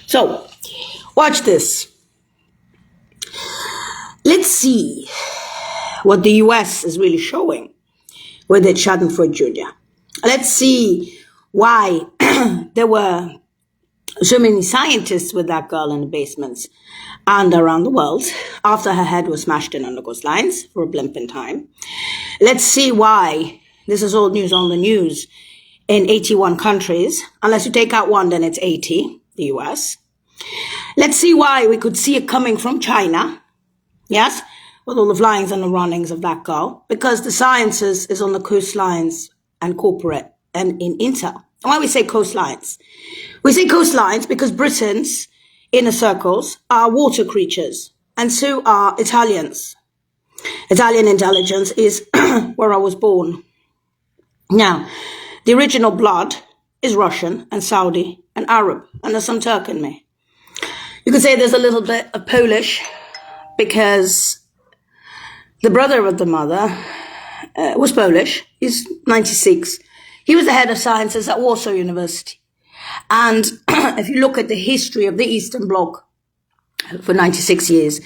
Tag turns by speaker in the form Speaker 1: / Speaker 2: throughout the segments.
Speaker 1: So, watch this. Let's see what the US is really showing with its Schadenfreude Jr. Let's see why there were so many scientists with that girl in the basements and around the world after her head was smashed in on the coastlines for a blimp in time. Let's see why this is old news on the news in 81 countries. Unless you take out one, then it's 80, the US. Let's see why we could see it coming from China. Yes, with all the flyings and the runnings of that girl, because the sciences is on the coastlines and corporate and in Intel. Why we say coastlines? We say coastlines because Britons, inner circles, are water creatures, and so are Italians. Italian intelligence is where I was born. Now, the original blood is Russian and Saudi and Arab, and there's some Turk in me. You could say there's a little bit of Polish, because the brother of the mother was Polish. He's 96. He was the head of sciences at Warsaw University. And if you look at the history of the Eastern Bloc for 96 years,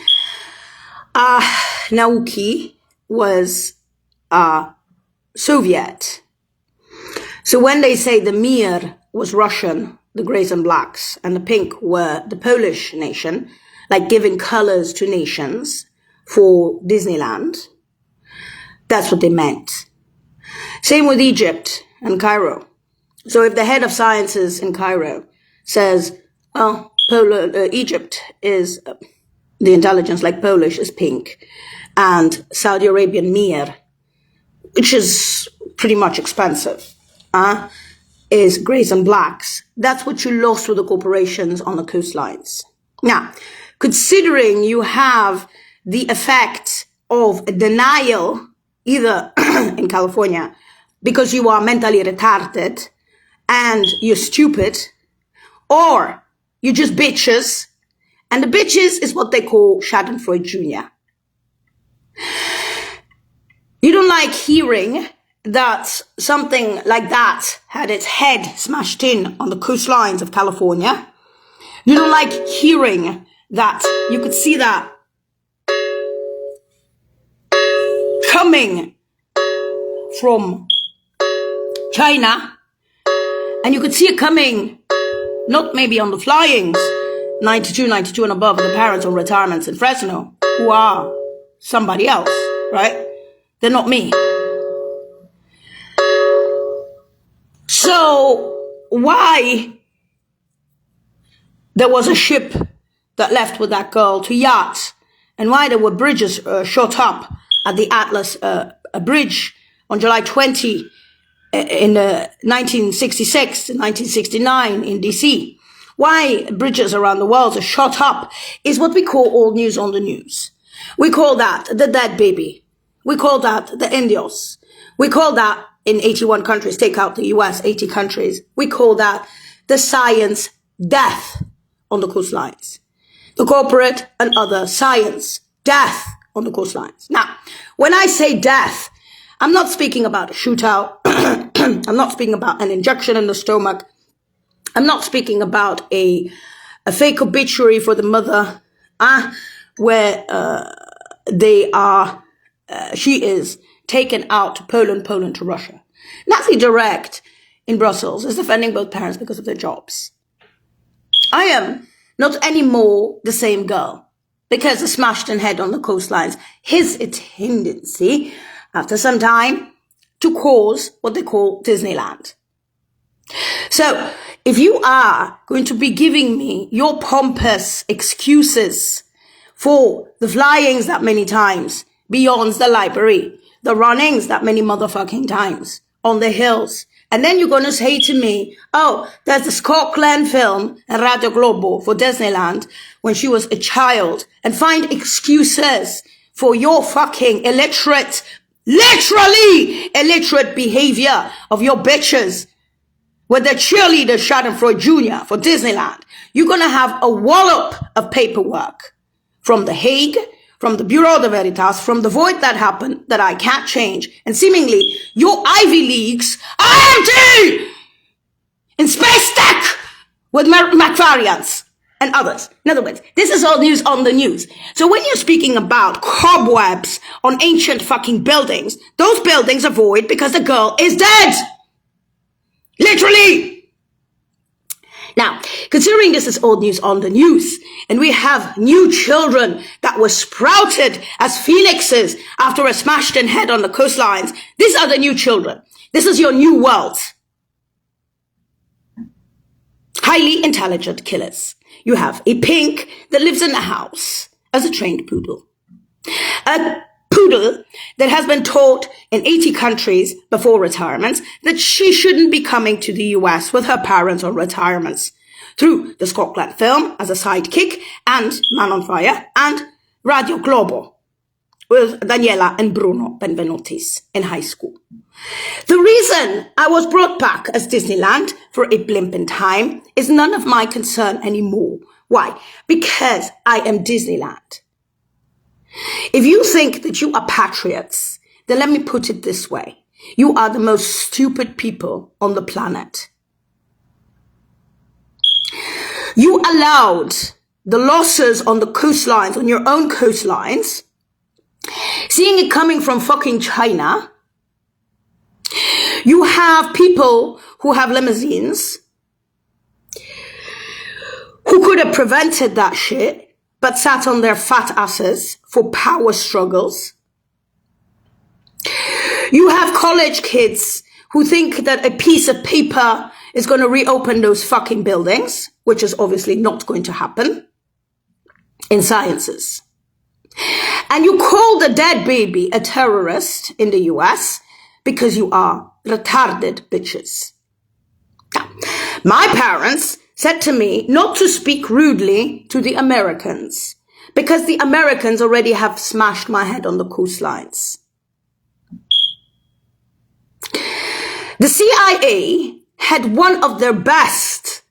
Speaker 1: Nauki was Soviet. So when they say the Mir was Russian, the Greys and Blacks, and the pink were the Polish nation, like giving colors to nations for Disneyland, that's what they meant. Same with Egypt and Cairo. So if the head of sciences in Cairo says, well, Egypt is, the intelligence like Polish is pink, and Saudi Arabian Mir, which is pretty much expensive, is Greys and Blacks, that's what you lost with the corporations on the coastlines. Now, considering you have the effect of denial, either in California, because you are mentally retarded and you're stupid, or you're just bitches, and the bitches is what they call Schadenfreude Jr. You don't like hearing that something like that had its head smashed in on the coastlines of California. You don't like hearing that you could see that coming from China, and you could see it coming not maybe on the flyings 92 and above of the parents on retirements in Fresno, who are somebody else, right? They're not me. So why there was a ship that left with that girl to yacht, and why there were bridges shot up at the Atlas bridge on July 20 in 1966 and 1969 in DC. Why bridges around the world are shot up is what we call old news on the news. We call that the dead baby. We call that the Indios. We call that, in 81 countries, take out the US, 80 countries, we call that the science death on the coastlines. The corporate and other science death on the coastlines. Now, when I say death, I'm not speaking about a shootout. I'm not speaking about an injection in the stomach. I'm not speaking about a fake obituary for the mother, where she is taken out to Poland to Russia. Nazi Direct in Brussels is defending both parents because of their jobs. I am not anymore the same girl, because the smashed in head on the coastlines has a tendency, after some time, to cause what they call Disneyland. So, if you are going to be giving me your pompous excuses for the flyings that many times beyond the library, the runnings that many motherfucking times on the hills, and then you're going to say to me, oh, there's the Scott Glenn film and Radio Globo for Disneyland when she was a child, and find excuses for your fucking literally illiterate behavior of your bitches with the cheerleader Schadenfreude Jr. for Disneyland. You're going to have a wallop of paperwork from The Hague, from the Bureau de Veritas, from the void that happened that I can't change, and seemingly your Ivy Leagues are empty in space tech with McVariants and others. In other words, this is all news on the news. So when you're speaking about cobwebs on ancient fucking buildings, those buildings are void because the girl is dead. Literally. Now, considering this is old news on the news, and we have new children that were sprouted as phoenixes after a smashed-in head on the coastlines, these are the new children. This is your new world. Highly intelligent killers. You have a pink that lives in the house as a trained poodle. A poodle that has been taught in 80 countries before retirement that she shouldn't be coming to the US with her parents on retirements. Through the Scotland film as a sidekick and Man on Fire and Radio Globo with Daniela and Bruno Benvenutis in high school. The reason I was brought back as Disneyland for a blimp in time is none of my concern anymore. Why? Because I am Disneyland. If you think that you are patriots, then let me put it this way. You are the most stupid people on the planet. You allowed the losses on the coastlines, on your own coastlines, seeing it coming from fucking China. You have people who have limousines who could have prevented that shit, but sat on their fat asses for power struggles. You have college kids who think that a piece of paper is going to reopen those fucking buildings, which is obviously not going to happen in sciences. And you call the dead baby a terrorist in the US because you are retarded bitches. Now, my parents said to me not to speak rudely to the Americans because the Americans already have smashed my head on the coastlines. The CIA had one of their best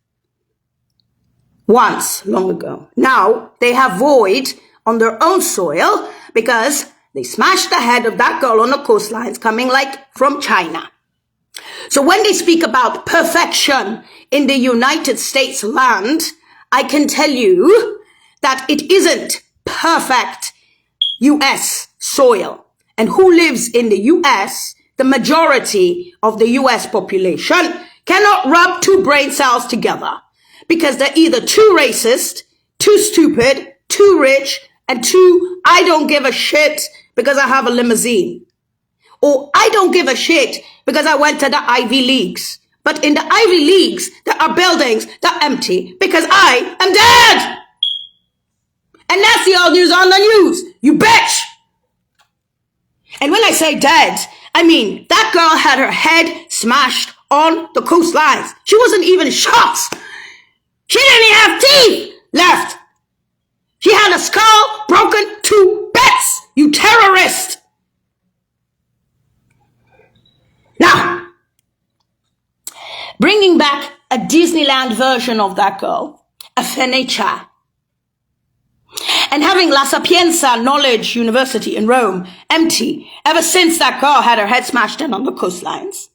Speaker 1: once long ago. Now they have void on their own soil because they smashed the head of that girl on the coastlines coming like from China. So when they speak about perfection in the United States land, I can tell you that it isn't perfect US soil. And who lives in the US, the majority of the US population, cannot rub two brain cells together because they're either too racist, too stupid, too rich, and too I don't give a shit because I have a limousine. Or I don't give a shit because I went to the Ivy Leagues. But in the Ivy Leagues, there are buildings that are empty because I am dead. And that's the old news on the news, you bitch. And when I say dead, I mean that girl had her head smashed on the coastlines. She wasn't even shot. She didn't even have teeth left. She had a skull broken to bits, you terrorist. Now, bringing back a Disneyland version of that girl, a Fenicia, and having La Sapienza Knowledge University in Rome empty ever since that girl had her head smashed in on the coastlines,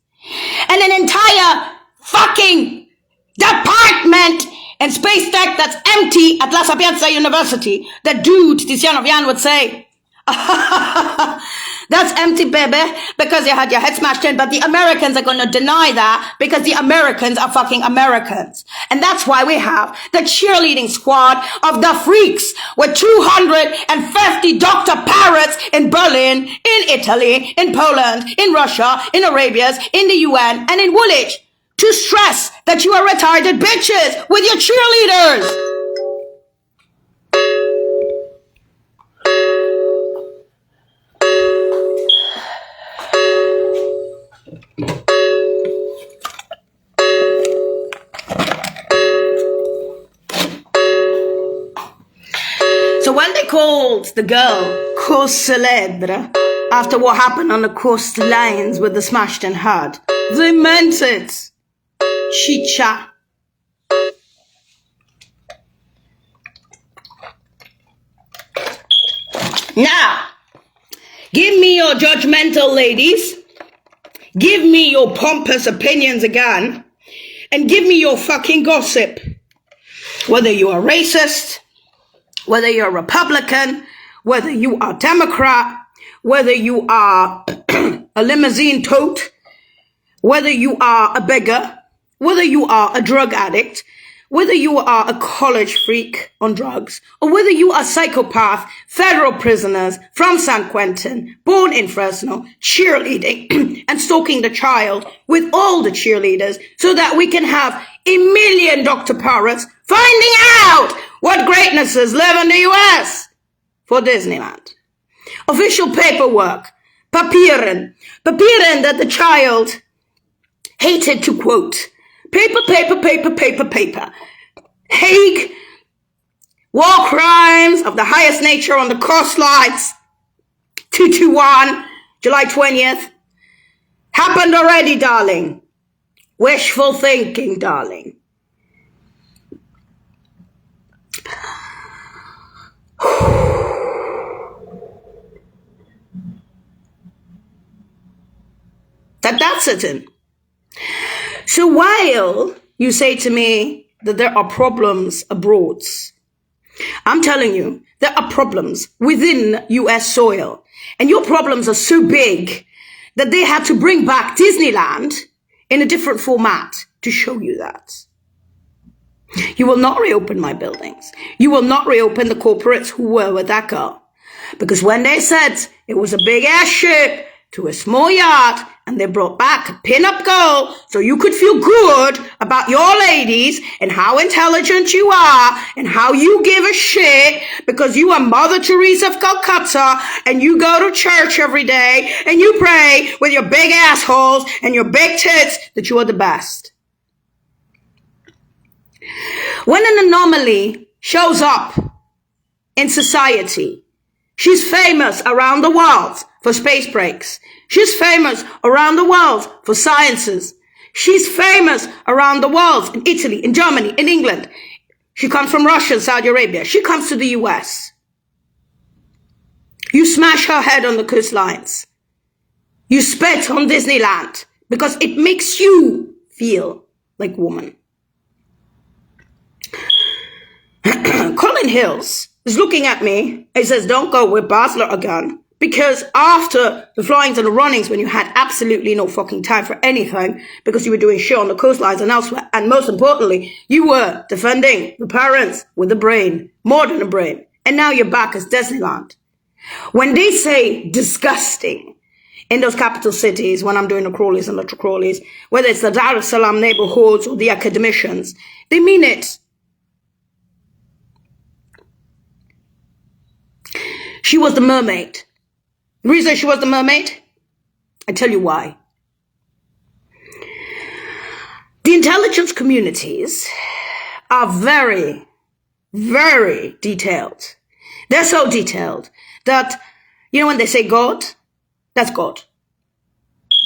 Speaker 1: and an entire fucking department in Space Tech that's empty at La Sapienza University, the dude, Tiziano Vian, would say, that's empty, baby, because you had your head smashed in, but the Americans are going to deny that because the Americans are fucking Americans. And that's why we have the cheerleading squad of the freaks with 250 Dr. Parrots in Berlin, in Italy, in Poland, in Russia, in Arabias, in the UN, and in Woolwich to stress that you are retarded bitches with your cheerleaders. So when they called the girl cause célèbre after what happened on the coastlines with the smashed in head, they meant it. Chicha. Now, give me your judgmental ladies, give me your pompous opinions again, and give me your fucking gossip. Whether you are racist, whether you're Republican, whether you are Democrat, whether you are a limousine tote, whether you are a beggar, whether you are a drug addict, whether you are a college freak on drugs, or whether you are psychopath, federal prisoners from San Quentin, born in Fresno, cheerleading and stalking the child with all the cheerleaders so that we can have a million Dr. Parrots finding out what greatnesses live in the US for Disneyland. Official paperwork, papieren that the child hated to quote. Paper. Hague, war crimes of the highest nature on the coastlines, 221, July 20th. Happened already, darling. Wishful thinking, darling. That's it. In. So while you say to me that there are problems abroad, I'm telling you, there are problems within US soil. And your problems are so big that they had to bring back Disneyland in a different format to show you that. You will not reopen my buildings. You will not reopen the corporates who were with that girl. Because when they said it was a big ass ship to a small yacht, and they brought back a pin-up girl so you could feel good about your ladies and how intelligent you are and how you give a shit because you are Mother Teresa of Calcutta and you go to church every day and you pray with your big assholes and your big tits that you are the best. When an anomaly shows up in society, she's famous around the world for space breaks. She's famous around the world for sciences. She's famous around the world in Italy, in Germany, in England. She comes from Russia and Saudi Arabia. She comes to the US. You smash her head on the coastlines. You spit on Disneyland because it makes you feel like woman. Colin Hills is looking at me and says, don't go with Basler again. Because after the flyings and the runnings, when you had absolutely no fucking time for anything, because you were doing shit on the coastlines and elsewhere, and most importantly, you were defending the parents with a brain, more than a brain, and now you're back as Disneyland. When they say disgusting in those capital cities, when I'm doing the crawlies and the crawlies, whether it's the Dar es Salaam neighborhoods or the academicians, they mean it. She was the mermaid. The reason she was the mermaid? I tell you why. The intelligence communities are very, very detailed. They're so detailed that, you know, when they say God, that's God.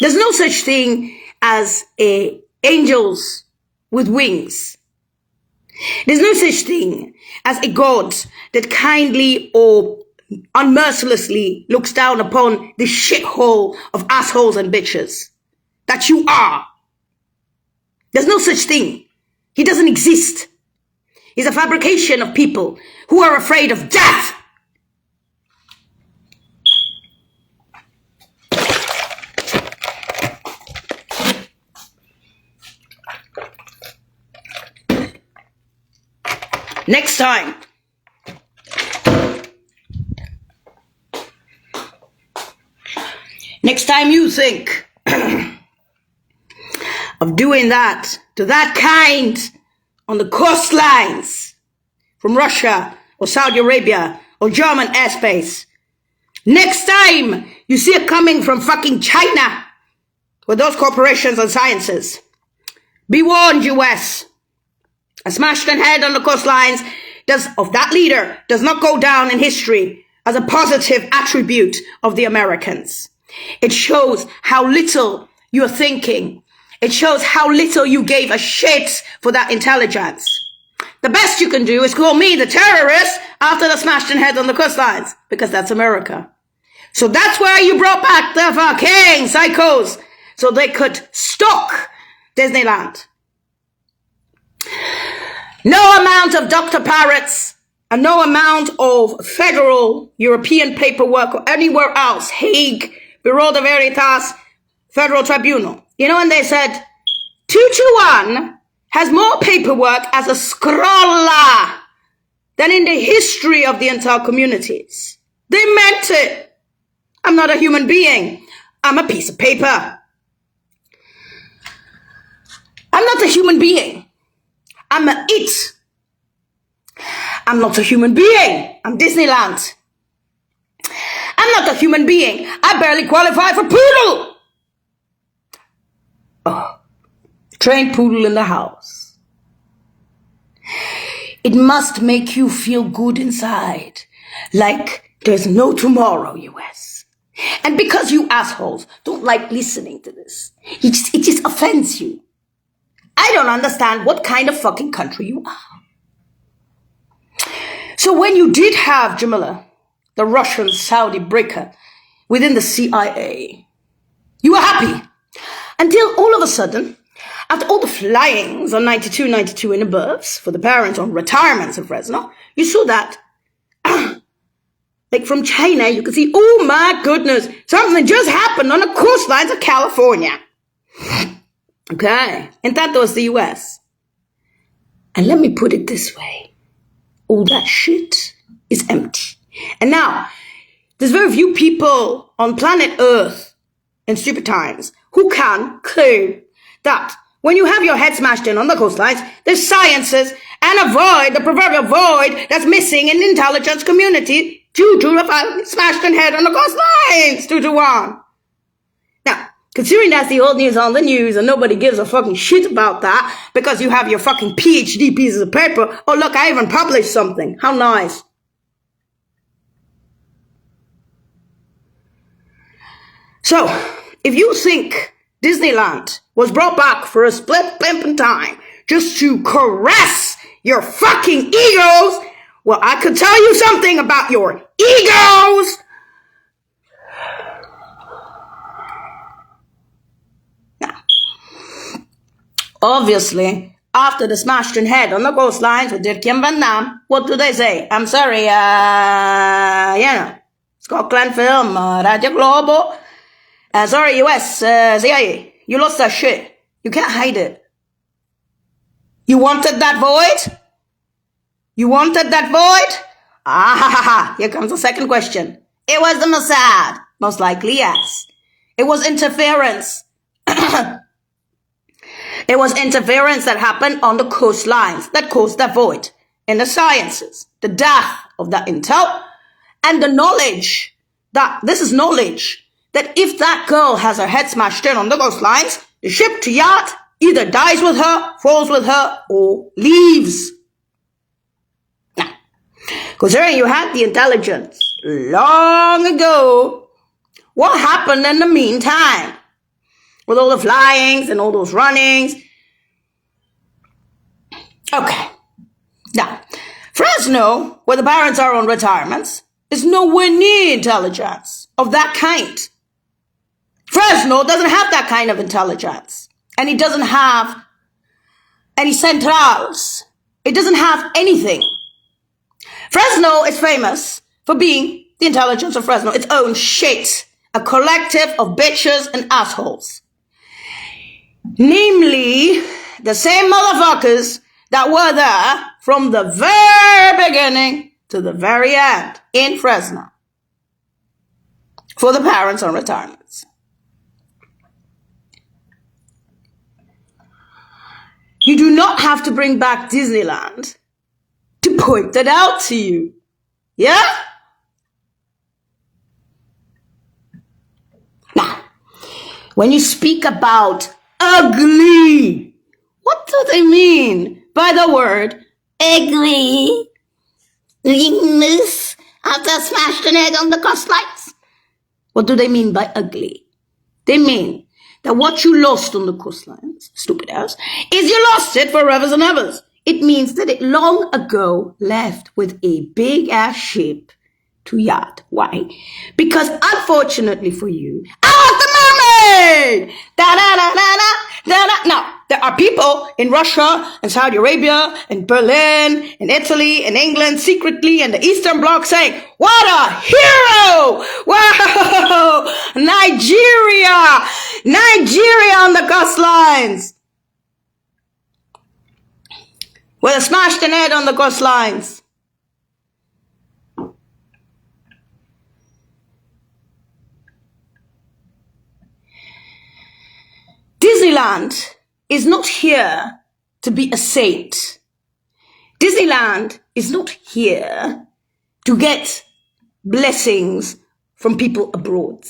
Speaker 1: There's no such thing as angels with wings. There's no such thing as a God that kindly or unmercilessly looks down upon the shithole of assholes and bitches that you are. There's no such thing. He doesn't exist. He's a fabrication of people who are afraid of death. Next time, you think of doing that to that kind on the coastlines from Russia or Saudi Arabia or German airspace, next time you see it coming from fucking China with those corporations and sciences, be warned, US. A smashed head on the coastlines of that leader does not go down in history as a positive attribute of the Americans. It shows how little you're thinking. It shows how little you gave a shit for that intelligence. The best you can do is call me the terrorist after the smashed head on the coastlines, because that's America. So that's why you brought back the fucking psychos, so they could stalk Disneyland. No amount of Dr. Parrots and no amount of federal European paperwork or anywhere else, Hague, Bureau de Veritas, Federal Tribunal. You know when they said 221 has more paperwork as a scroller than in the history of the entire communities. They meant it. I'm not a human being. I'm a piece of paper. I'm not a human being. I'm a it. I'm not a human being. I'm Disneyland. I'm not a human being. I barely qualify for poodle. Oh, trained poodle in the house. It must make you feel good inside, like there's no tomorrow, US. And because you assholes don't like listening to this, it just offends you. I don't understand what kind of fucking country you are. So when you did have Jamila, the Russian Saudi breaker, within the CIA, you were happy. Until all of a sudden, after all the flyings on 92 and above for the parents on retirements in Fresno, you saw that, like from China, you could see, oh my goodness, something just happened on the coastlines of California. Okay, and that was the US. And let me put it this way. All that shit is empty. And now, there's very few people on planet Earth in stupid times who can claim that when you have your head smashed in on the coastlines, there's sciences and a void, the proverbial void that's missing in the intelligence community due to a smashed in head on the coastlines, 221. Now, considering that's the old news on the news and nobody gives a fucking shit about that because you have your fucking PhD pieces of paper. Oh, look, I even published something. How nice. So, if you think Disneyland was brought back for a split blimp in time just to caress your fucking egos, well, I could tell you something about your egos. Now, obviously, after the smashed in head on the coastlines with Dirk-Jan van Damme, what do they say? I'm sorry, Scotland Film, Radio Globo. Sorry, US, CIA, you lost that shit. You can't hide it. You wanted that void? You wanted that void? Ah, ha, ha, ha. Here comes the second question. It was the Mossad. Most likely, yes. It was interference. It was interference that happened on the coastlines that caused that void in the sciences, the death of that intel, and the knowledge that, this is knowledge, that if that girl has her head smashed in on the coastlines, the ship to yacht either dies with her, falls with her, or leaves. Now, considering you had the intelligence long ago, what happened in the meantime? With all the flyings and all those runnings? Okay. Now, Fresno, where the parents are on retirements, is nowhere near intelligence of that kind. Fresno doesn't have that kind of intelligence. And it doesn't have any centrals. It doesn't have anything. Fresno is famous for being the intelligence of Fresno, its own shit. A collective of bitches and assholes. Namely, the same motherfuckers that were there from the very beginning to the very end in Fresno for the parents on retirements. You do not have to bring back Disneyland to point that out to you. Yeah? Now, when you speak about ugly, what do they mean by the word ugly? Ugliness after smashed an egg on the coastlines? What do they mean by ugly? They mean that what you lost on the coastlines, stupid ass, is you lost it for evers and evers. It means that it long ago left with a big ass ship to yacht. Why? Because unfortunately for you, I was the mermaid! Da da da da da! Now, there are people in Russia and Saudi Arabia and Berlin and Italy and England secretly and the Eastern Bloc saying, what a hero! Wow! Nigeria on the coastlines. With a smashed head on the coastlines. Disneyland is not here to be a saint. Disneyland is not here to get blessings from people abroad.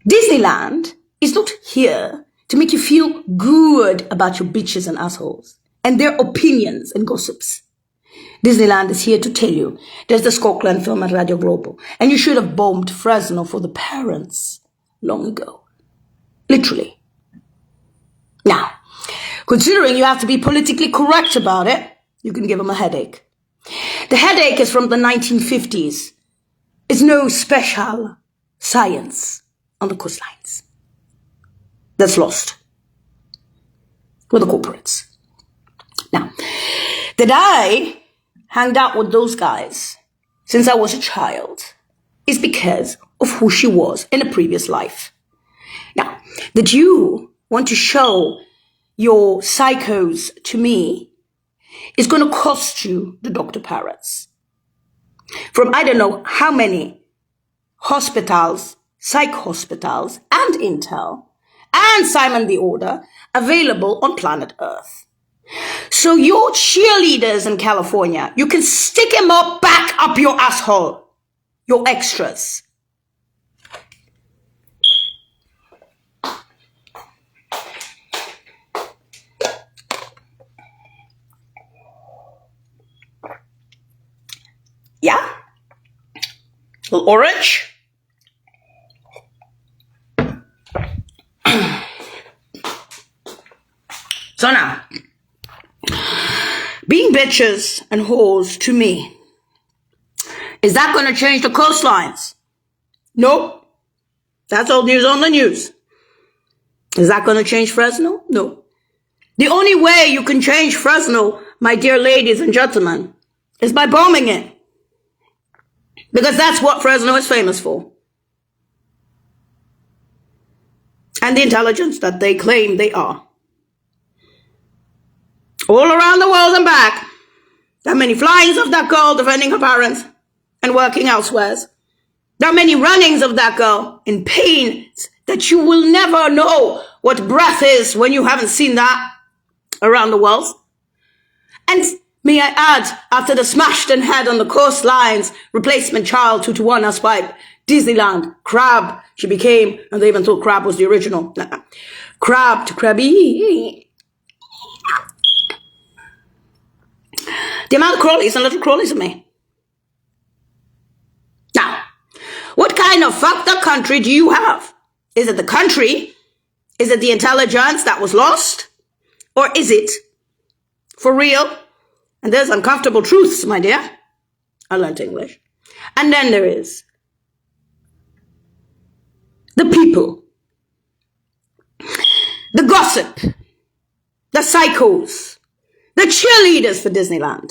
Speaker 1: Disneyland is not here to make you feel good about your bitches and assholes and their opinions and gossips. Disneyland is here to tell you there's the Skokland film at Radio Global, and you should have bombed Fresno for the parents long ago. Literally. Now, considering you have to be politically correct about it, you can give them a headache. The headache is from the 1950s. It's no special science on the coastlines. That's lost with the corporates. Now, that I hanged out with those guys since I was a child is because of who she was in a previous life. Now, that you want to show your psychos to me is going to cost you the Dr. Parrots. From I don't know how many hospitals, psych hospitals, and Intel, and Simon the Order available on planet Earth. So your cheerleaders in California, you can stick them up back up your asshole. Your extras. Yeah? A little orange? So now, being bitches and whores to me, is that going to change the coastlines? Nope. That's old news on the news. Is that going to change Fresno? No. The only way you can change Fresno, my dear ladies and gentlemen, is by bombing it. Because that's what Fresno is famous for. And the intelligence that they claim they are. All around the world and back. There are many flyings of that girl defending her parents and working elsewhere. There are many runnings of that girl in pain that you will never know what breath is when you haven't seen that around the world. And may I add, after the smashed and head on the coastlines, replacement child 2-to-1 as by Disneyland, Crab, she became, and they even thought Crab was the original. Crab to Crabby. The amount of crawlies and little crawlies of me. Now, what kind of fucked up country do you have? Is it the country? Is it the intelligence that was lost? Or is it for real? And there's uncomfortable truths, my dear. I learned English. And then there is the people, the gossip, the psychos, the cheerleaders for Disneyland,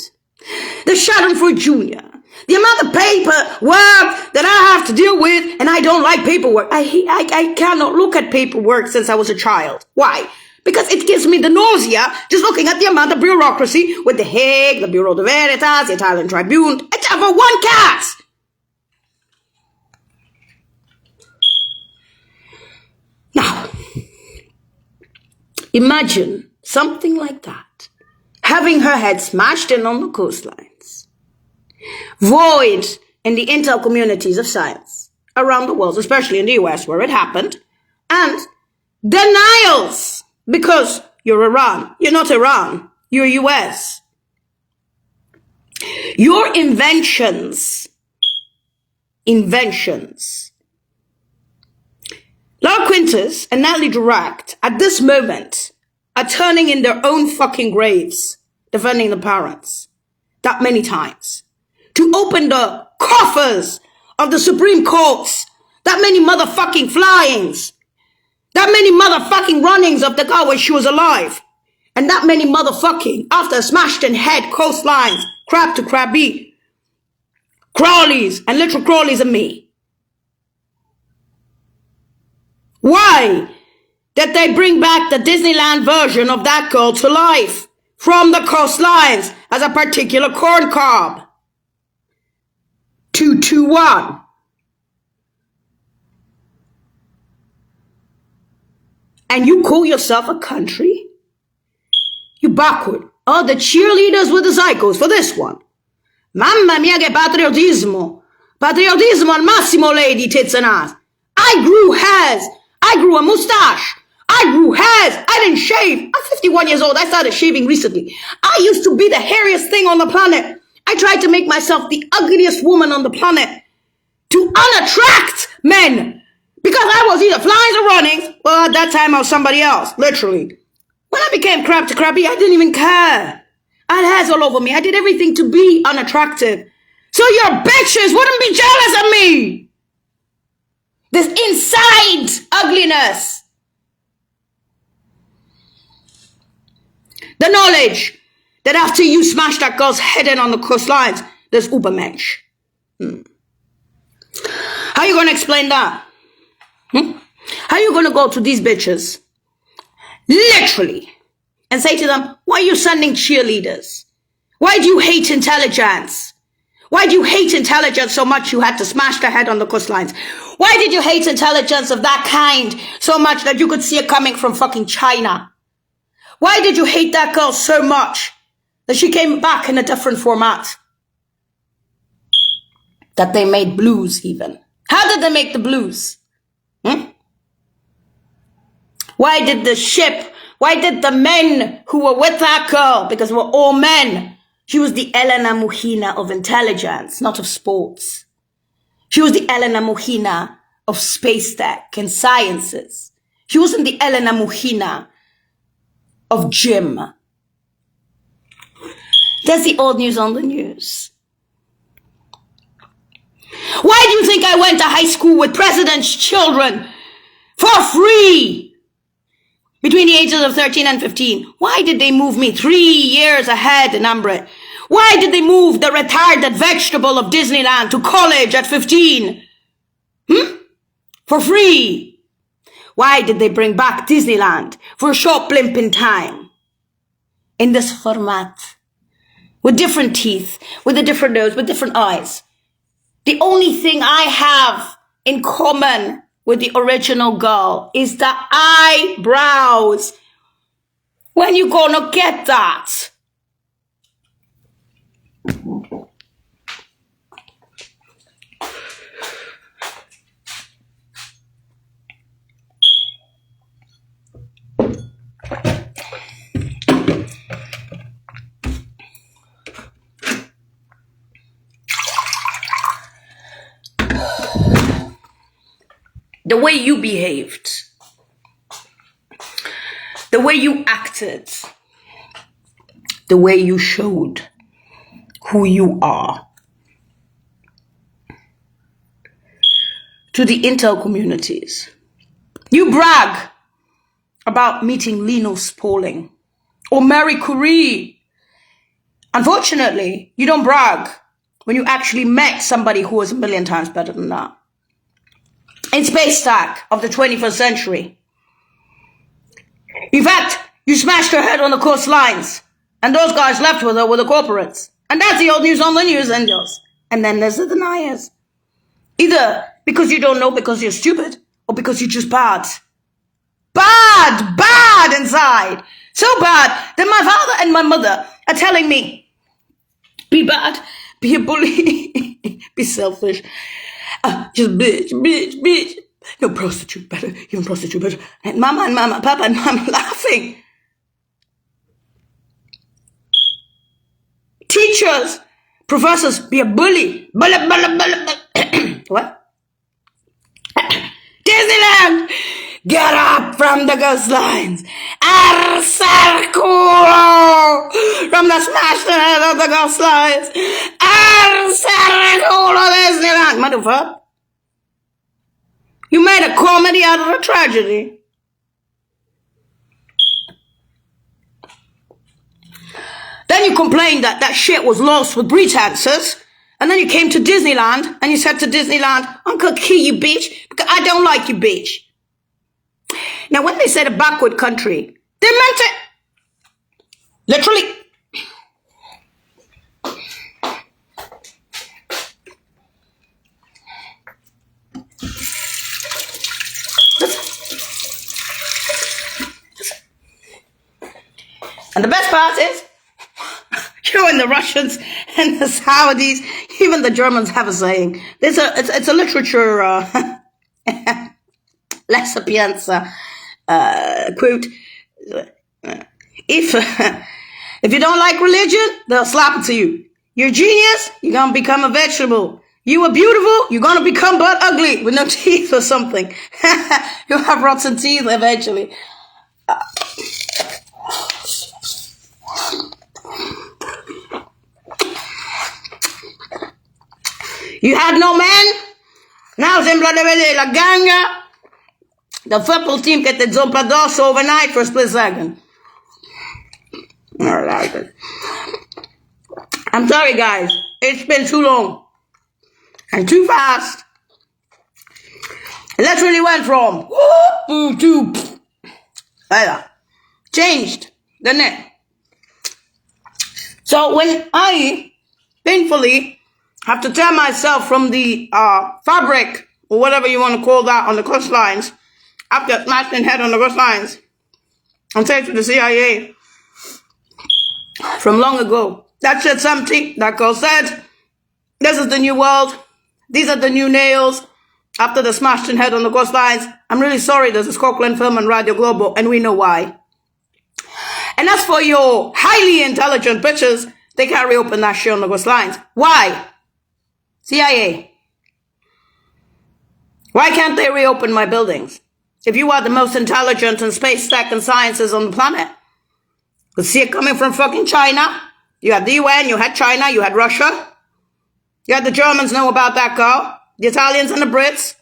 Speaker 1: the Schadenfreude Jr., the amount of paperwork that I have to deal with, and I don't like paperwork. I cannot look at paperwork since I was a child. Why? Because it gives me the nausea just looking at the amount of bureaucracy with the Hague, the Bureau de Veritas, the Italian Tribune. It's for one cat. Now, imagine something like that, having her head smashed in on the coastlines, void in the intel communities of science around the world, especially in the US where it happened, and denials because you're Iran. You're not Iran. You're US. Your inventions. Laura Quintus and Natalie Durack at this moment are turning in their own fucking graves, defending the parents that many times, to open the coffers of the Supreme Courts, that many motherfucking flyings, That many motherfucking runnings of the girl when she was alive. And that many motherfucking, after smashed in head, coastlines, crab to crabby, crawlies, and little crawlies and me. Why did they bring back the Disneyland version of that girl to life from the coastlines as a particular corn cob? 221. And you call yourself a country? You backward. Oh, the cheerleaders with the psychos for this one. Mamma mia che patriottismo. Patriottismo al massimo, lady, tits and ass. I grew hairs. I grew a mustache. I grew hairs. I didn't shave. I'm 51 years old. I started shaving recently. I used to be the hairiest thing on the planet. I tried to make myself the ugliest woman on the planet to unattract men. Because I was either flies or running. Well, at that time I was somebody else, literally. When I became crab to crabby, I didn't even care. I had hairs all over me. I did everything to be unattractive. So your bitches wouldn't be jealous of me. This inside ugliness. The knowledge that after you smash that girl's head in on the coastlines, there's Ubermensch. How are you going to explain that? How are you going to go to these bitches, literally, and say to them, why are you sending cheerleaders? Why do you hate intelligence? Why do you hate intelligence so much you had to smash their head on the coastlines? Why did you hate intelligence of that kind so much that you could see it coming from fucking China? Why did you hate that girl so much that she came back in a different format? That they made blues even. How did they make the blues? Why did the men who were with that girl, because we're all men, she was the Elena Muhina of intelligence, not of sports. She was the Elena Muhina of space tech and sciences. She wasn't the Elena Muhina of gym. That's the old news on the news. Why do you think I went to high school with president's children for free between the ages of 13 and 15? Why did they move me 3 years ahead in Ambrit? Why did they move the retarded vegetable of Disneyland to college at 15? For free. Why did they bring back Disneyland for a short blimp in time? In this format. With different teeth, with a different nose, with different eyes. The only thing I have in common with the original girl is the eyebrows. When you gonna get that? The way you behaved, the way you acted, the way you showed who you are to the intel communities. You brag about meeting Linus Pauling or Marie Curie. Unfortunately, you don't brag when you actually met somebody who was a million times better than that. In space tech of the 21st century. In fact, you smashed her head on the coastlines, and those guys left with her with the corporates. And that's the old news on the news, angels. And then there's the deniers. Either because you don't know because you're stupid, or because you're just bad. Bad inside. So bad that my father and my mother are telling me, be bad, be a bully, be selfish. Just bitch. No, prostitute better, even prostitute better. And mama, papa and mama laughing. Teachers, professors, be a bully. What? Disneyland! Get up from the coastlines! Arsaculo! From the smashed head of the coastlines! Arsaculo Disneyland! Motherfucker! You made a comedy out of a tragedy. complained that that shit was lost with pretenses. And then you came to Disneyland and you said to Disneyland, I'm gonna kill you, bitch, because I don't like you, bitch. Now, when they said a backward country, they meant it. Literally. And the best part is, you and the Russians and the Saudis, even the Germans have a saying. It's a literature La Sapienza quote. If you don't like religion, they'll slap it to you. You're a genius, you're gonna become a vegetable. You are beautiful, you're gonna become butt ugly with no teeth or something. You'll have rotten teeth eventually. You had no man, now sembra di vedere la ganga del football team che ti zompa addosso overnight for a split second. I'm sorry, guys. It's been too long and too fast. It literally went from whoop to changed, didn't it? So when I painfully have to tear myself from the fabric or whatever you want to call that on the coastlines, after smashing head on the coastlines, and say to the CIA from long ago, that shit's empty. That girl said, this is the new world. These are the new nails. After the smashed in head on the coastlines, I'm really sorry, there's a Scotland film on Radio Global, and we know why. And as for your highly intelligent bitches, they can't reopen that shit on the coastlines. Why? CIA. Why can't they reopen my buildings? If you are the most intelligent in space, tech, and sciences on the planet. You see it coming from fucking China. You had the UN, you had China, you had Russia. You had the Germans know about that girl. The Italians and the Brits.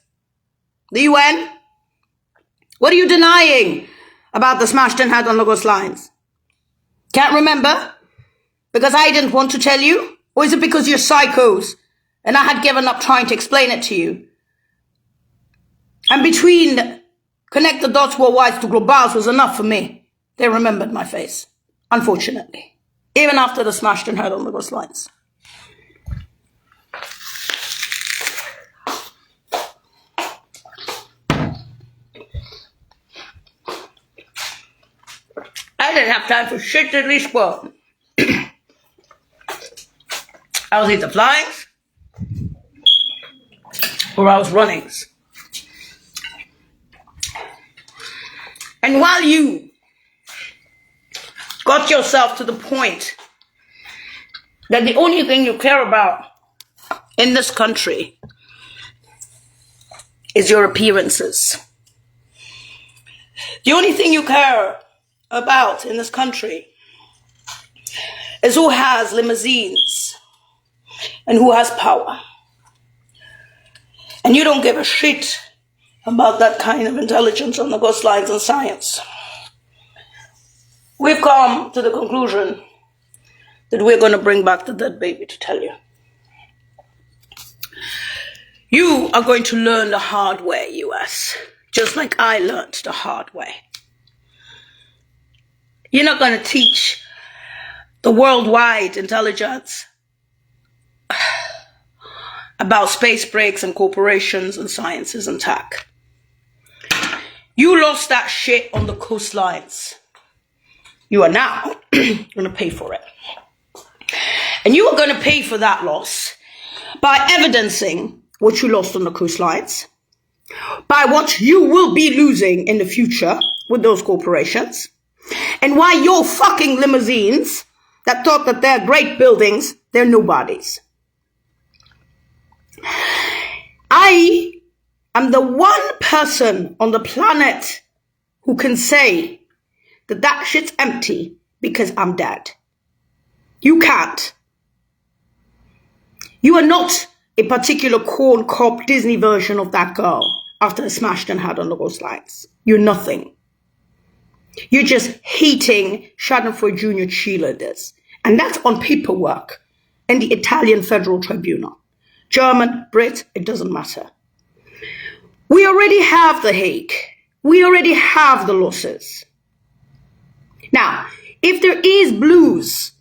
Speaker 1: The UN. What are you denying about the smashed in head on the coastlines? Can't remember? Because I didn't want to tell you? Or is it because you're psychos and I had given up trying to explain it to you? And between connect the dots worldwide to globals was enough for me. They remembered my face. Unfortunately. Even after the smashed in head on the coastlines. I didn't have time for shit at least well. I was either flying or I was running. And while you got yourself to the point that the only thing you care about in this country is your appearances. The only thing you care about in this country is who has limousines and who has power. And you don't give a shit about that kind of intelligence on the coastlines and science. We've come to the conclusion that we're going to bring back the dead baby to tell you. You are going to learn the hard way, US, just like I learned the hard way. You're not going to teach the worldwide intelligence about space breaks and corporations and sciences and tech. You lost that shit on the coastlines. You are now going to pay for it. And you are going to pay for that loss by evidencing what you lost on the coastlines, by what you will be losing in the future with those corporations, and why your fucking limousines that thought that they're great buildings, they're nobodies. I am the one person on the planet who can say that that shit's empty because I'm dead. You can't. You are not a particular corn cob Disney version of that girl after the smashed and had on the coastlines. You're nothing. You're just hating Schadenfreude Jr. cheerleaders And that's on paperwork in the Italian Federal Tribunal. German, Brit, it doesn't matter. We already have The Hague. We already have the losses. Now, if there is blues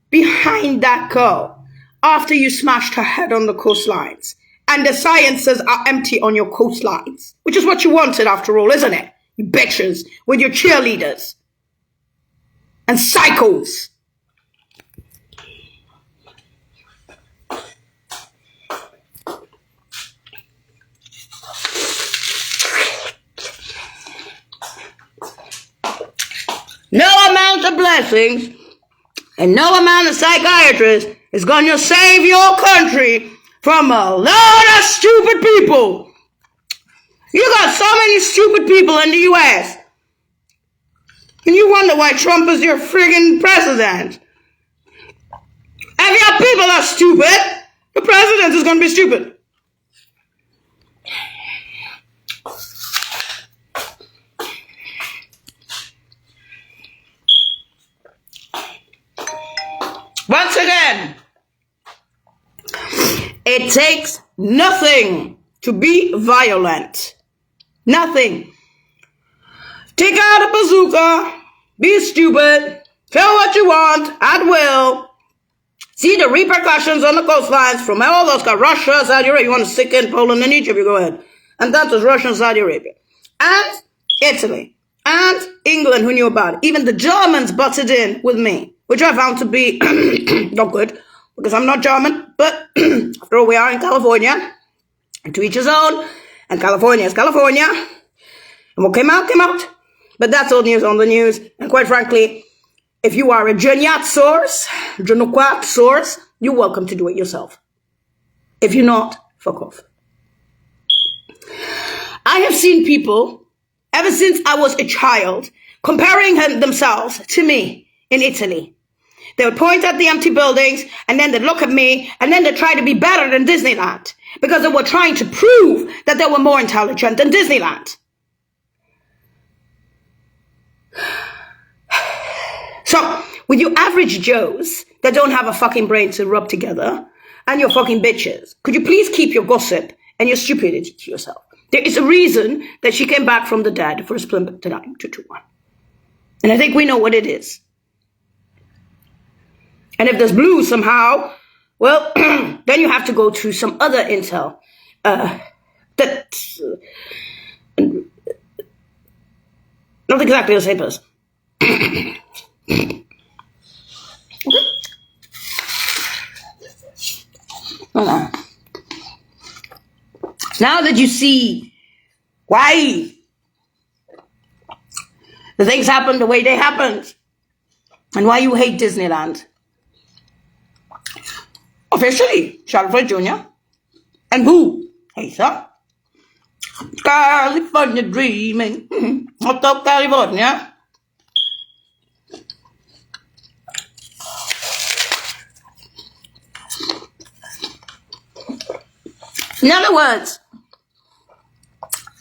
Speaker 1: behind that girl after you smashed her head on the coastlines, and the sciences are empty on your coastlines, which is what you wanted after all, isn't it? You bitches with your cheerleaders and psychos. No amount of blessings and no amount of psychiatrists is going to save your country from a lot of stupid people. You got so many stupid people in the US. And you wonder why Trump is your friggin' president. If your people are stupid, the president is going to be stupid. Once again, it takes nothing to be violent. Nothing. Take out a bazooka, be stupid, tell what you want at will, see the repercussions on the coastlines from all those guys, Russia, Saudi Arabia. You want to stick in Poland and Egypt, you go ahead. And that was Russia and Saudi Arabia. And Italy. And England, who knew about it. Even the Germans butted in with me, which I found to be not good, because I'm not German, but after all, we are in California, and to each his own, and California is California, and what came out, came out. But that's all news on the news, and quite frankly, if you are a geniat source, you're welcome to do it yourself. If you're not, fuck off. I have seen people, ever since I was a child, comparing themselves to me in Italy. They would point at the empty buildings, and then they'd look at me, and then they'd try to be better than Disneyland, because they were trying to prove that they were more intelligent than Disneyland. So, with your average Joes that don't have a fucking brain to rub together, and your fucking bitches, could you please keep your gossip and your stupidity to yourself? There is a reason that she came back from the dead for a split tonight, 2-1. And I think we know what it is. And if there's blue somehow, well, then you have to go to some other intel. That's not exactly the same person. Okay. Hold on. Now that you see why the things happen the way they happened, and why you hate Disneyland, officially, Shatterford Jr. and who hates her? California dreaming. Hot dog California. In other words,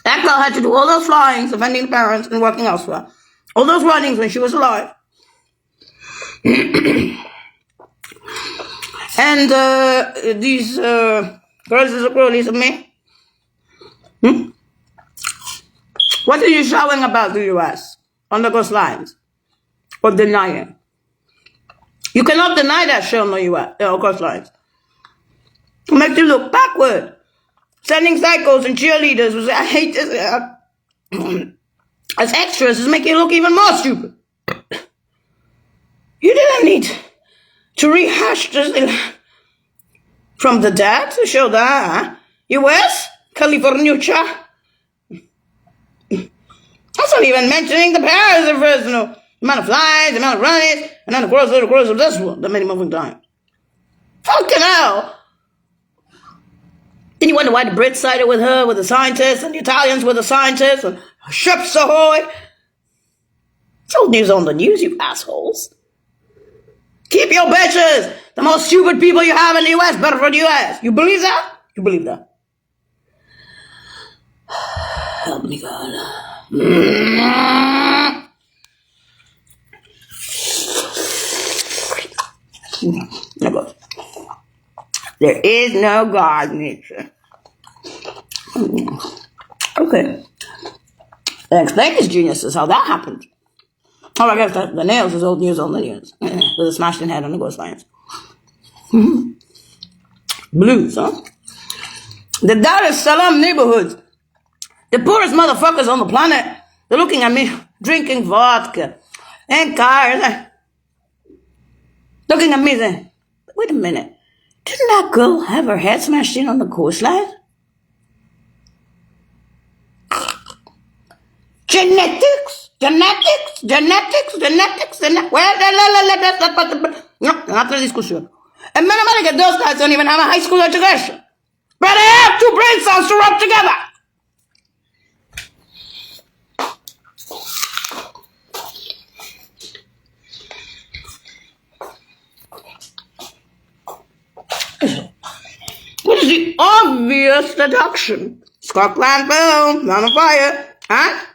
Speaker 1: that girl had to do all those flyings, offending the parents and working elsewhere. All those runnings when she was alive. And these girls is a girlies of me. What are you shouting about the US on the coastlines? Or denying? You cannot deny that shit on the US coastlines. It makes you look backward. Sending psychos and cheerleaders who say, I hate this. As extras is making you look even more stupid. You didn't need to rehash this from the dead to show that, US, California. That's not even mentioning the Paris of first, the amount of flies, the amount of runnings, and then the growth of this one, the many moving time. Fucking hell. Then you wonder why the Brits sided with her, with the scientists, and the Italians with the scientists, and ships ahoy. It's old news on the news, you assholes. Keep your bitches. The most stupid people you have in the US, better for the US. You believe that? You believe that? Help me, God. Look, there is no God in nature. Okay. And explain his geniuses, how that happened. Oh, I guess the nails is old news on the news. With a smashed in head on the ghost lines. Blues, huh? The Dar es Salaam neighborhoods. The poorest motherfuckers on the planet. They're looking at me, drinking vodka and cars. Looking at me saying, wait a minute. Didn't that girl have her head smashed in on the coastline? Genetics. Well, no, altra discussione. And meno male che those guys don't even have a high school education. But they have two brain cells to rub together. What is the obvious deduction? Scotland, boom, on fire, huh?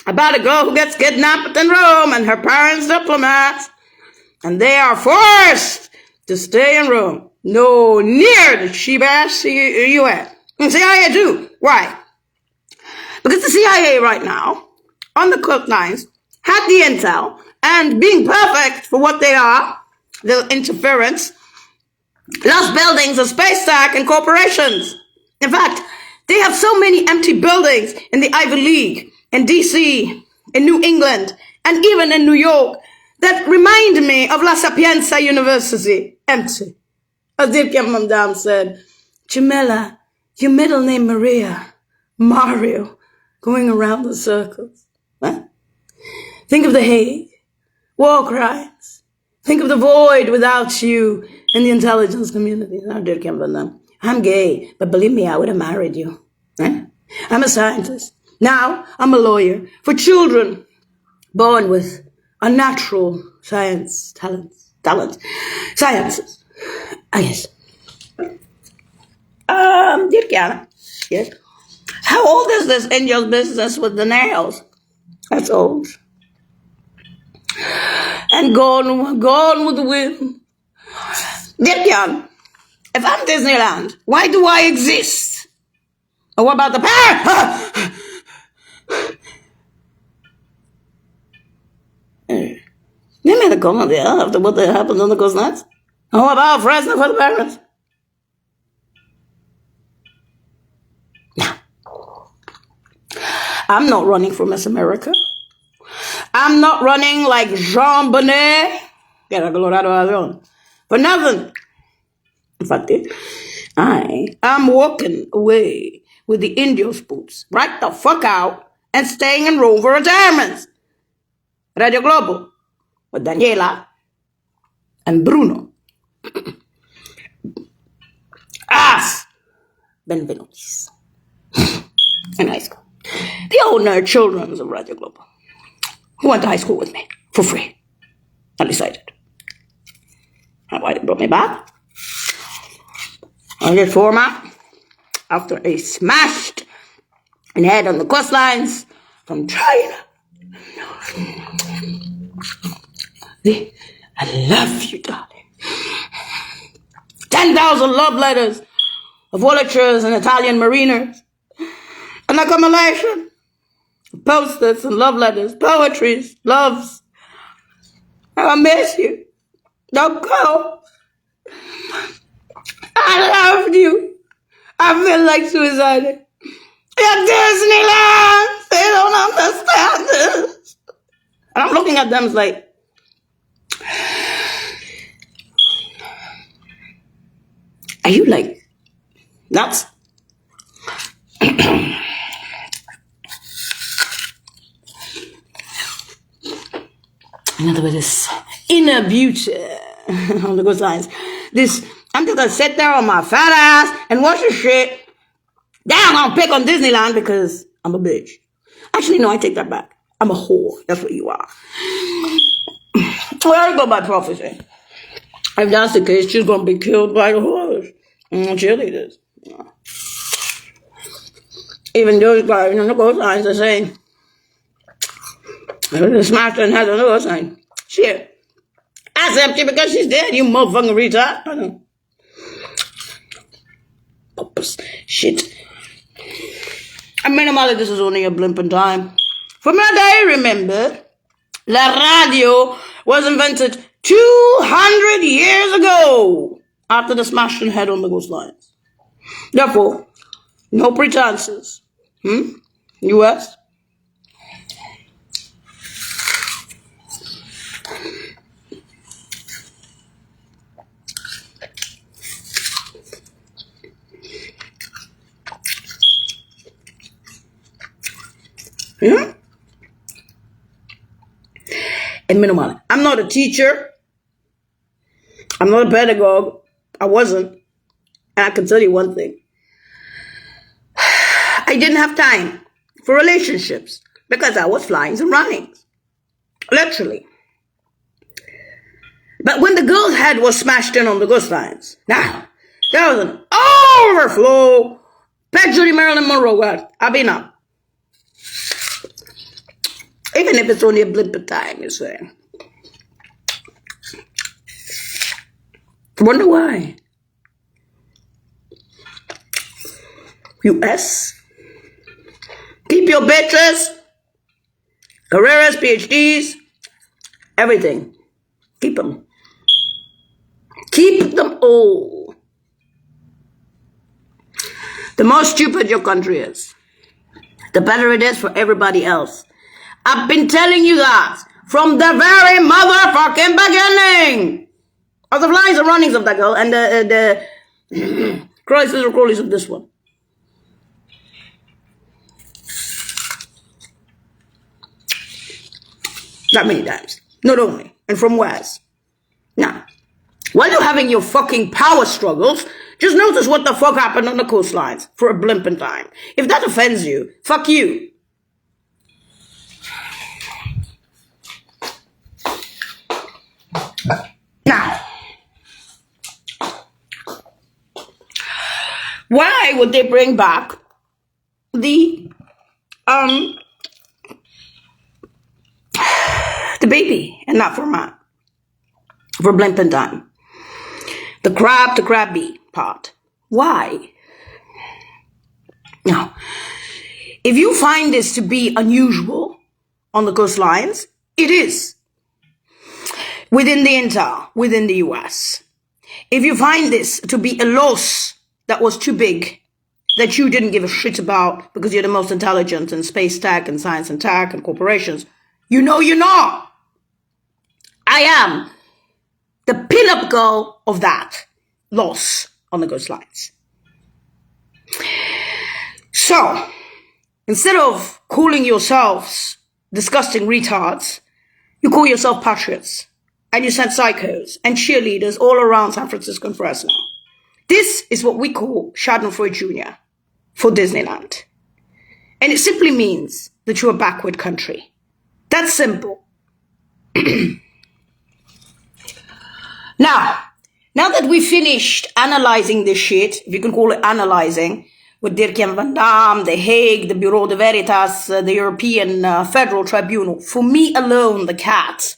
Speaker 1: About a girl who gets kidnapped in Rome and her parents diplomats. And they are forced to stay in Rome. No near the cheap-ass U.S. And CIA too. Why? Because the CIA right now, on the coastlines, had the intel, and being perfect for what they are, the interference, lost buildings of space tech and corporations. In fact, they have so many empty buildings in the Ivy League, in D.C., in New England, and even in New York, that remind me of La Sapienza University. Empty. As dear Madame said, Jamila, your middle name Maria, Mario, going around the circles. Huh? Think of The Hague, war crimes. Think of the void without you in the intelligence community. Now, dear Madame, I'm gay, but believe me, I would have married you. Huh? I'm a scientist. Now, I'm a lawyer for children born with unnatural sciences. Yes. Dear Kiana, yes. How old is this angel's business with the nails? That's old. And gone with the wind. Dear Kiana, if I'm Disneyland, why do I exist? Or what about the parrot? You made a comment there after what happened on the Coast Nights. And what about Fresno for the parents? Now, I'm not running for Miss America. I'm not running like Jean Bonnet. For nothing. In fact, I am walking away with the Indios boots right the fuck out and staying in Rome for retirement. Radio Globo with Daniela and Bruno. Benvenutis. In high school. The old nerd children of Radio Globo who went to high school with me for free. At least I did. That's why they brought me back. On this format, after a smashed head on the coastlines from China. I love you, darling. 10,000 love letters of Wollichers and Italian mariners. An accumulation of post-its and love letters, poetries, loves. I miss you. Don't go. I loved you. I feel like suiciding. At Disneyland, they don't understand this. And I'm looking at them as like, are you like nuts? In other words, this inner beauty on the good lines. I'm just gonna sit there on my fat ass and watch the shit. Then I'm gonna pick on Disneyland because I'm a bitch. Actually, no, I take that back. I'm a whore. That's what you are. Well, I go by prophecy. If that's the case, she's gonna be killed by the whores and cheerleaders. Even those guys on the ghost lines are saying, the smashed and has another saying, shit. Ass empty because she's dead, you motherfucking retard. Shit. I mean, this is only a blimp in time. From what I remember, la radio was invented 200 years ago after the smashing head on the coastlines. Therefore, no pretenses. US? And minimal. I'm not a teacher. I'm not a pedagogue. I wasn't. And I can tell you one thing. I didn't have time for relationships because I was flying and running. Literally. But when the girl's head was smashed in on the coastlines, now, there was an overflow. Perjury Marilyn Monroe, God. I've been up. Even if it's only a blip of time, you say. Wonder why. US? Keep your bitches, careers, PhDs, everything. Keep them. Keep them all. The more stupid your country is, the better it is for everybody else. I've been telling you that from the very motherfucking beginning of the flies and runnings of that girl and the crawlies of this one. That many times. Not only. And from where's? Now, while you're having your fucking power struggles, just notice what the fuck happened on the coastlines for a blimp in time. If that offends you, fuck you. Now, why would they bring back the baby and not for man? For blimp and time. The crabby part. Why? Now, if you find this to be unusual on the coastlines, it is. Within the US. If you find this to be a loss that was too big, that you didn't give a shit about because you're the most intelligent in space tech and science and tech and corporations, you know you're not. I am the pin-up girl of that loss on the coastlines. So, instead of calling yourselves disgusting retards, you call yourself patriots. And you send psychos and cheerleaders all around San Francisco and Fresno. This is what we call Schadenfreude Jr. for Disneyland. And it simply means that you're a backward country. That's simple. Now that we finished analyzing this shit, if you can call it analyzing, with Dirk-Jan van Dam, The Hague, the Bureau de Veritas, the European Federal Tribunal, for me alone, the cat,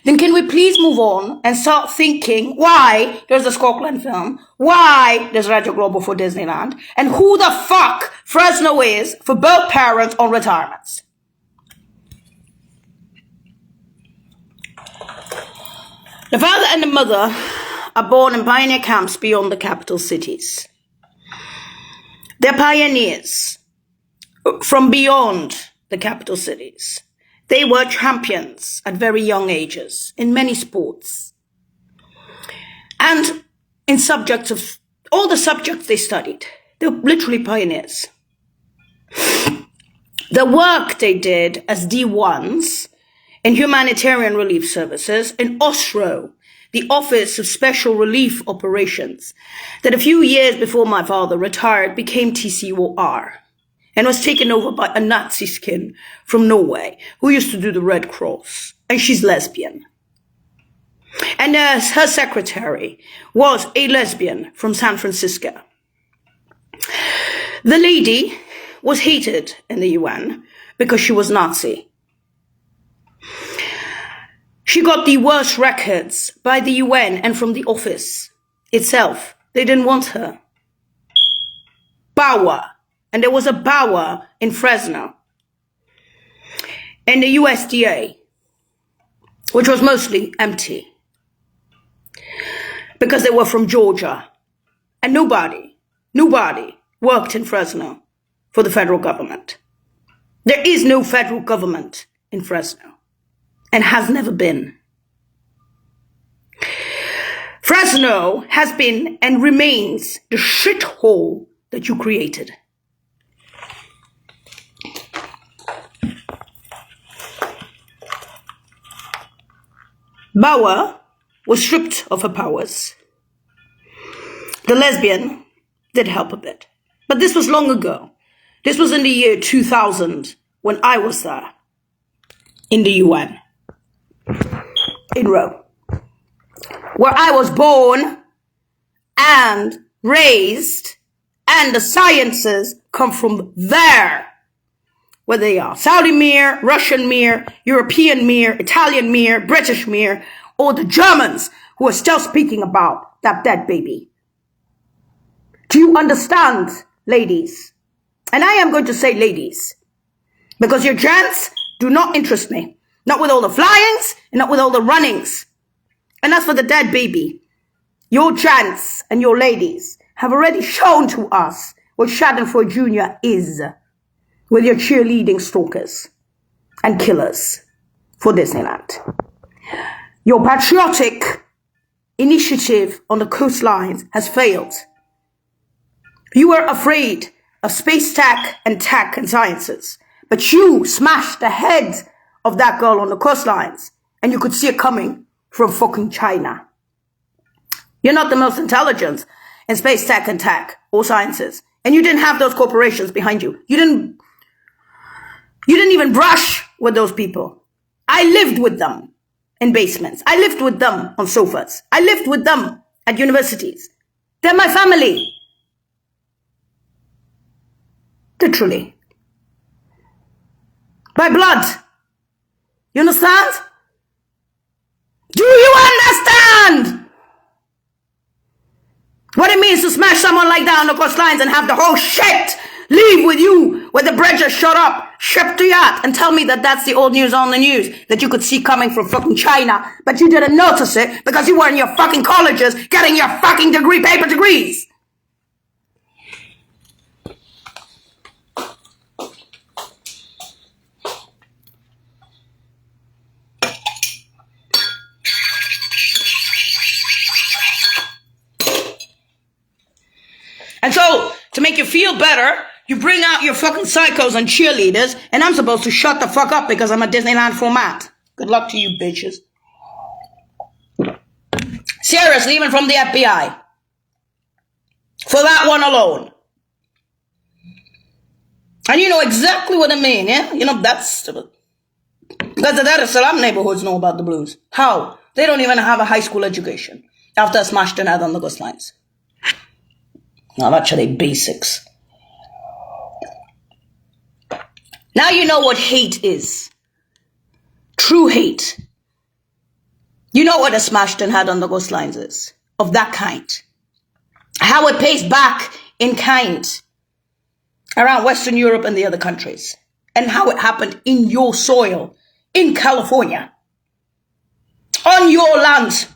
Speaker 1: then can we please move on and start thinking why there's a Skokland film, why there's Radio Global for Disneyland, and who the fuck Fresno is for both parents on retirements. The father and the mother are born in pioneer camps beyond the capital cities. They're pioneers from beyond the capital cities. They were champions at very young ages in many sports. And in subjects of all the subjects they studied, they were literally pioneers. The work they did as D1s in humanitarian relief services in OSRO, the Office of Special Relief Operations, that a few years before my father retired became TCOR. And was taken over by a Nazi skin from Norway who used to do the Red Cross. And she's lesbian. And her secretary was a lesbian from San Francisco. The lady was hated in the UN because she was Nazi. She got the worst records by the UN and from the office itself. They didn't want her. Power. And there was a power in Fresno. And the USDA, which was mostly empty. Because they were from Georgia. And nobody worked in Fresno for the federal government. There is no federal government in Fresno. And has never been. Fresno has been and remains the shithole that you created. Bauer was stripped of her powers. The lesbian did help a bit. But this was long ago. This was in the year 2000 when I was there in the UN. In Rome, where I was born and raised, and the sciences come from there, where they are. Saudi mir, Russian mir, European mir, Italian mir, British mir, or the Germans who are still speaking about that dead baby. Do you understand, ladies? And I am going to say ladies, because your gents do not interest me. Not with all the flyings and not with all the runnings. And as for the dead baby, your gents and your ladies have already shown to us what Schadenfreude Jr. is with your cheerleading stalkers and killers for Disneyland. Your patriotic initiative on the coastlines has failed. You were afraid of space tech and sciences, but you smashed the head of that girl on the coastlines, and you could see it coming from fucking China. You're not the most intelligent in space tech and or sciences, and you didn't have those corporations behind you. You didn't even brush with those people. I lived with them in basements. I lived with them on sofas. I lived with them at universities. They're my family. Literally. By blood. You understand? Do you understand what it means to smash someone like that on the coastlines and have the whole shit leave with you with the bridges shut up, shipped to yacht, and tell me that that's the old news on the news that you could see coming from fucking China, but you didn't notice it because you were in your fucking colleges getting your fucking paper degrees. And so, to make you feel better, you bring out your fucking psychos and cheerleaders, and I'm supposed to shut the fuck up because I'm a Disneyland format. Good luck to you, bitches. Seriously, even from the FBI. For that one alone. And you know exactly what I mean, yeah? You know, that's... Because the Dar es Salaam neighborhoods know about the blues. How? They don't even have a high school education after I smashed an ad on the coastlines. Now, actually, basics. Now you know what hate is. True hate. You know what a smashed and had on the coastlines is. Of that kind. How it pays back in kind. Around Western Europe and the other countries. And how it happened in your soil. In California. On your land.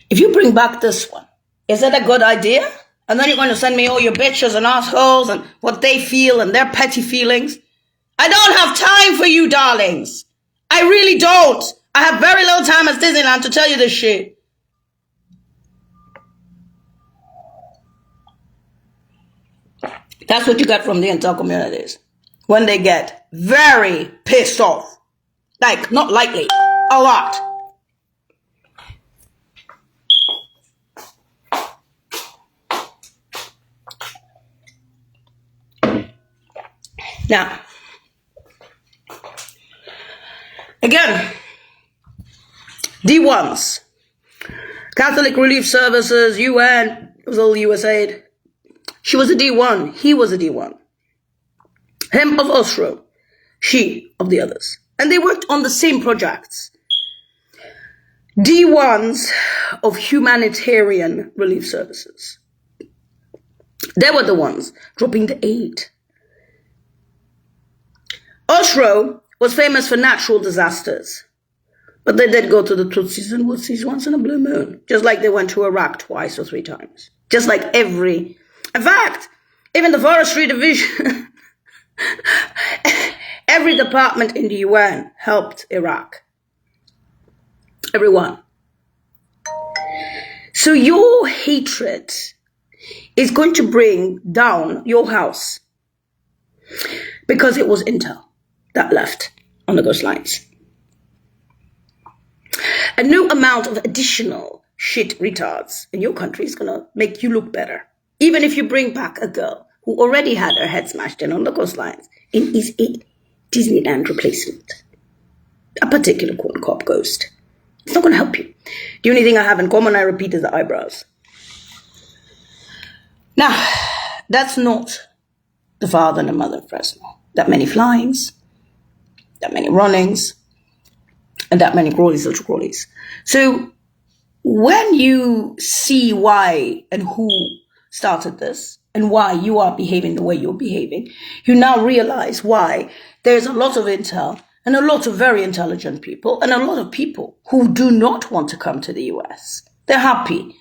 Speaker 1: If you bring back this one, is that a good idea? And then you're going to send me all your bitches and assholes and what they feel and their petty feelings. I don't have time for you, darlings. I really don't. I have very little time at Disneyland to tell you this shit. That's what you get from the intel communities. When they get very pissed off. Like, not lightly. A lot. Now, again, D1s, Catholic Relief Services, UN, it was all USAID. She was a D1, he was a D1. Him of Oslo, she of the others. And they worked on the same projects. D1s of humanitarian relief services. They were the ones dropping the aid. Oslo was famous for natural disasters. But they did go to the Tutsis and Wutsis once in a blue moon. Just like they went to Iraq twice or 3 times. Just like in fact, even the forestry division, every department in the UN helped Iraq. Everyone. So your hatred is going to bring down your house because it was Intel that left on the coastlines. A new amount of additional shit retards in your country is going to make you look better. Even if you bring back a girl who already had her head smashed in on the coastlines and is a Disneyland replacement. A particular corn cob ghost. It's not going to help you. The only thing I have in common, I repeat, is the eyebrows. Now, that's not the father and the mother of Fresno. That many flyings, that many runnings, and that many crawlies, little crawlies. So when you see why and who started this and why you are behaving the way you're behaving, you now realize why there's a lot of intel and a lot of very intelligent people and a lot of people who do not want to come to the US. They're happy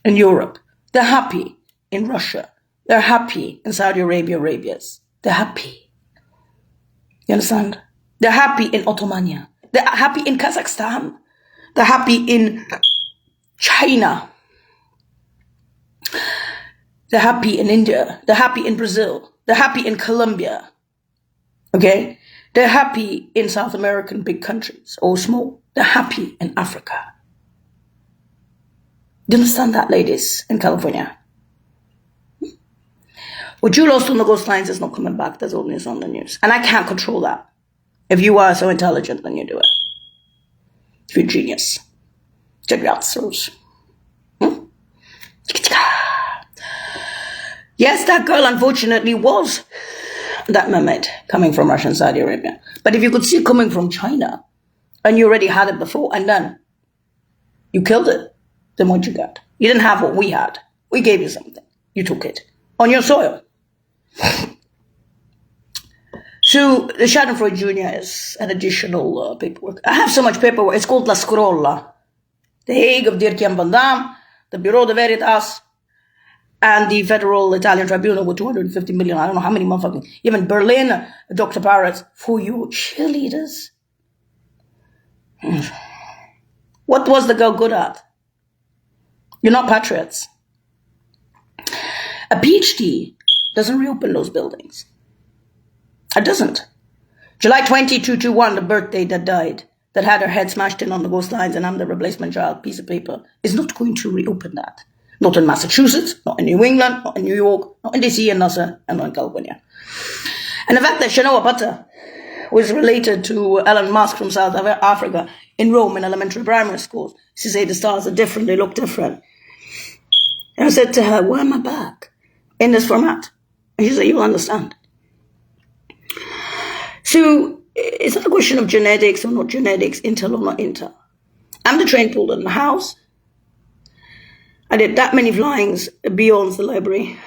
Speaker 1: in Europe. They're happy in Russia. They're happy in Saudi Arabia's. They're happy. You understand? They're happy in Ottomania. They're happy in Kazakhstan. They're happy in China. They're happy in India. They're happy in Brazil. They're happy in Colombia. Okay? They're happy in South American big countries or small. They're happy in Africa. Do you understand that, ladies in California? What you lost on the coastlines is not coming back. That's all news on the news. And I can't control that. If you are so intelligent, then you do it. If you're a genius. Yes, that girl unfortunately was that mermaid coming from Russia and Saudi Arabia. But if you could see it coming from China, and you already had it before, and then you killed it, then what you got? You didn't have what we had. We gave you something. You took it. On your soil. So the Schadenfreude Jr. is an additional paperwork. I have so much paperwork. It's called La Scrolla. The Hague of Dirk-Jan van Dam, the Bureau de Veritas, and the Federal Italian Tribunal with 250 million. I don't know how many motherfucking. Even Berlin, Dr. Barrett, for your cheerleaders. What was the girl good at? You're not patriots. A PhD doesn't reopen those buildings. It doesn't. July 2221, the birthday that died, that had her head smashed in on the coastlines and I'm the replacement child, piece of paper, is not going to reopen that. Not in Massachusetts, not in New England, not in New York, not in DC and NASA, and not in California. And the fact that Shanoa Butter was related to Elon Musk from South Africa in Rome in elementary primary schools. She said the stars are different, they look different. And I said to her, why am I back in this format? And she said, you'll understand. So it's not a question of genetics or not genetics, Intel or not Intel. I'm the train pulled in the house. I did that many flyings beyond the library,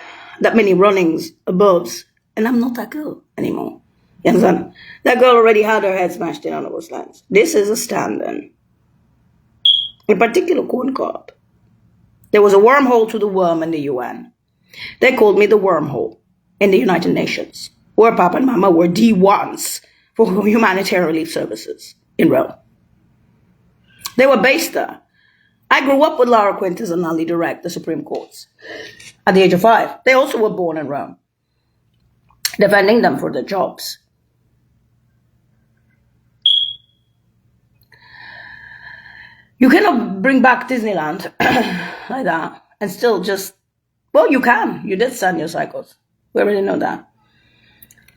Speaker 1: that many runnings above, and I'm not that girl anymore. You understand? That girl already had her head smashed in on the coastlines. This is a stand-in. In particular, corn cob. There was a wormhole to the worm in the UN. They called me the wormhole in the United Nations, where Papa and Mama were D1s for humanitarian relief services in Rome. They were based there. I grew up with Laura Quintus and Ali Direct, the Supreme Courts, at the age of 5. They also were born in Rome, defending them for their jobs. You cannot bring back Disneyland like that and still just, well, you can. You did send your cycles. We already know that.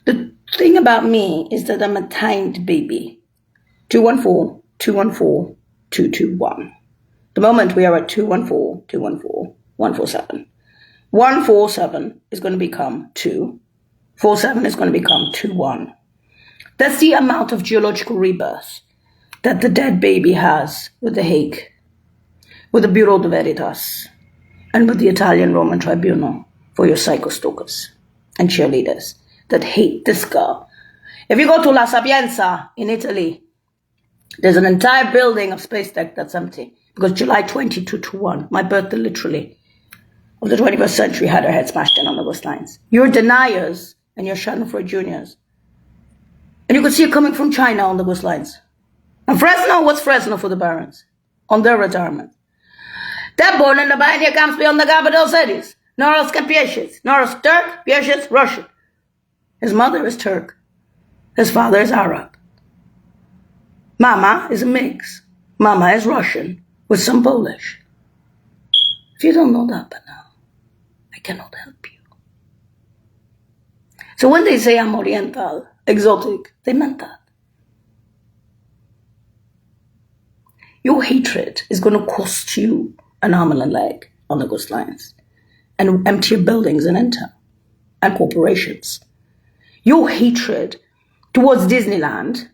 Speaker 1: The thing about me is that I'm a timed baby. 214, 214, 221. The moment we are at 214, 214, 147. 147 is going to become 2. 47 is going to become 21. That's the amount of geological rebirth that the dead baby has with The Hague, with the Bureau de Veritas, and with the Italian Roman Tribunal for your psycho-stalkers and cheerleaders that hate this girl. If you go to La Sapienza in Italy, there's an entire building of space tech that's empty because July 22/1, my birthday literally, of the 21st century, had her head smashed in on the West Lines. You're deniers and you're Schadenfreude juniors. And you could see it coming from China on the West Lines. And Fresno, what's Fresno for the barons? On their retirement. They're born in the Bahia camps beyond the capital cities. Noros Pieshes. Noros Turk, Pieshes Russian. His mother is Turk. His father is Arab. Mama is a mix. Mama is Russian with some Polish. If you don't know that by now, I cannot help you. So when they say I'm Oriental, exotic, they meant that. Your hatred is going to cost you an arm and a leg on the coastlines and empty your buildings in Intel and corporations. Your hatred towards Disneyland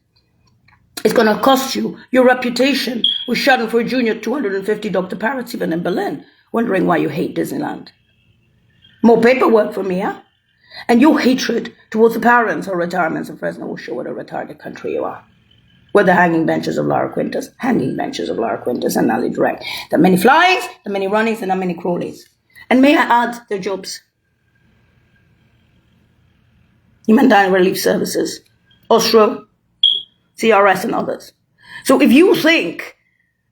Speaker 1: is going to cost you your reputation with Schadenfreude Jr. 250 Dr. Parrots even in Berlin, wondering why you hate Disneyland. More paperwork for me, huh? And your hatred towards the parents or retirements in Fresno will show what a retarded country you are. With the hanging benches of Lara Quintas, and Ali Direct. There are many flyings, there are many runnings, and there are many crawlies. And may I add their jobs? Humanitarian Relief Services, OSHRA, CRS, and others. So if you think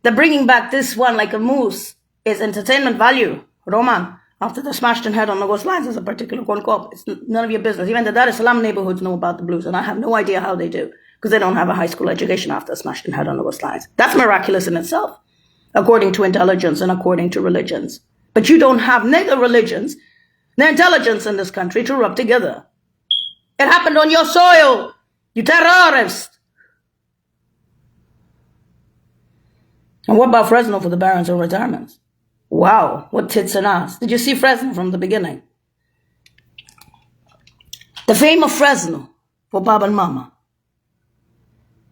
Speaker 1: that bringing back this one like a moose is entertainment value, Roman, after the smashed in head on the West Lines is a particular one cop, it's none of your business. Even the Dar es Salaam neighborhoods know about the blues, and I have no idea how they do, because they don't have a high school education after smashed in head on the West Lines. That's miraculous in itself, according to intelligence and according to religions. But you don't have neither religions nor intelligence in this country to rub together. It happened on your soil, you terrorist. And what about Fresno for the barons or retirements? Wow, what tits and ass. Did you see Fresno from the beginning? The fame of Fresno for Baba and Mama.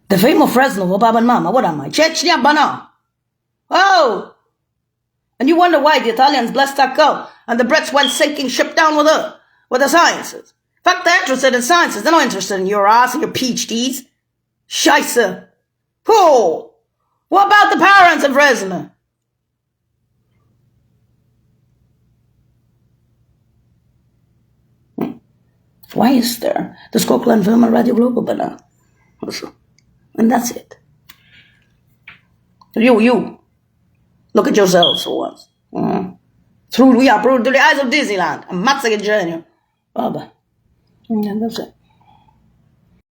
Speaker 1: The fame of Fresno for Baba and Mama. What am I? Chechnya Bana. Oh! And you wonder why the Italians blessed that girl and the Brits went sinking ship down with her, with the sciences. In fact, they're interested in sciences. They're not interested in your ass and your PhDs. Scheisse. Oh! What about the parents of Fresno? Why is there the Scotland film and Radio Global by now? And that's it. You. Look at yourselves for once. We are through the eyes of Disneyland. I'm Matsuga Jr. Baba. And that's it.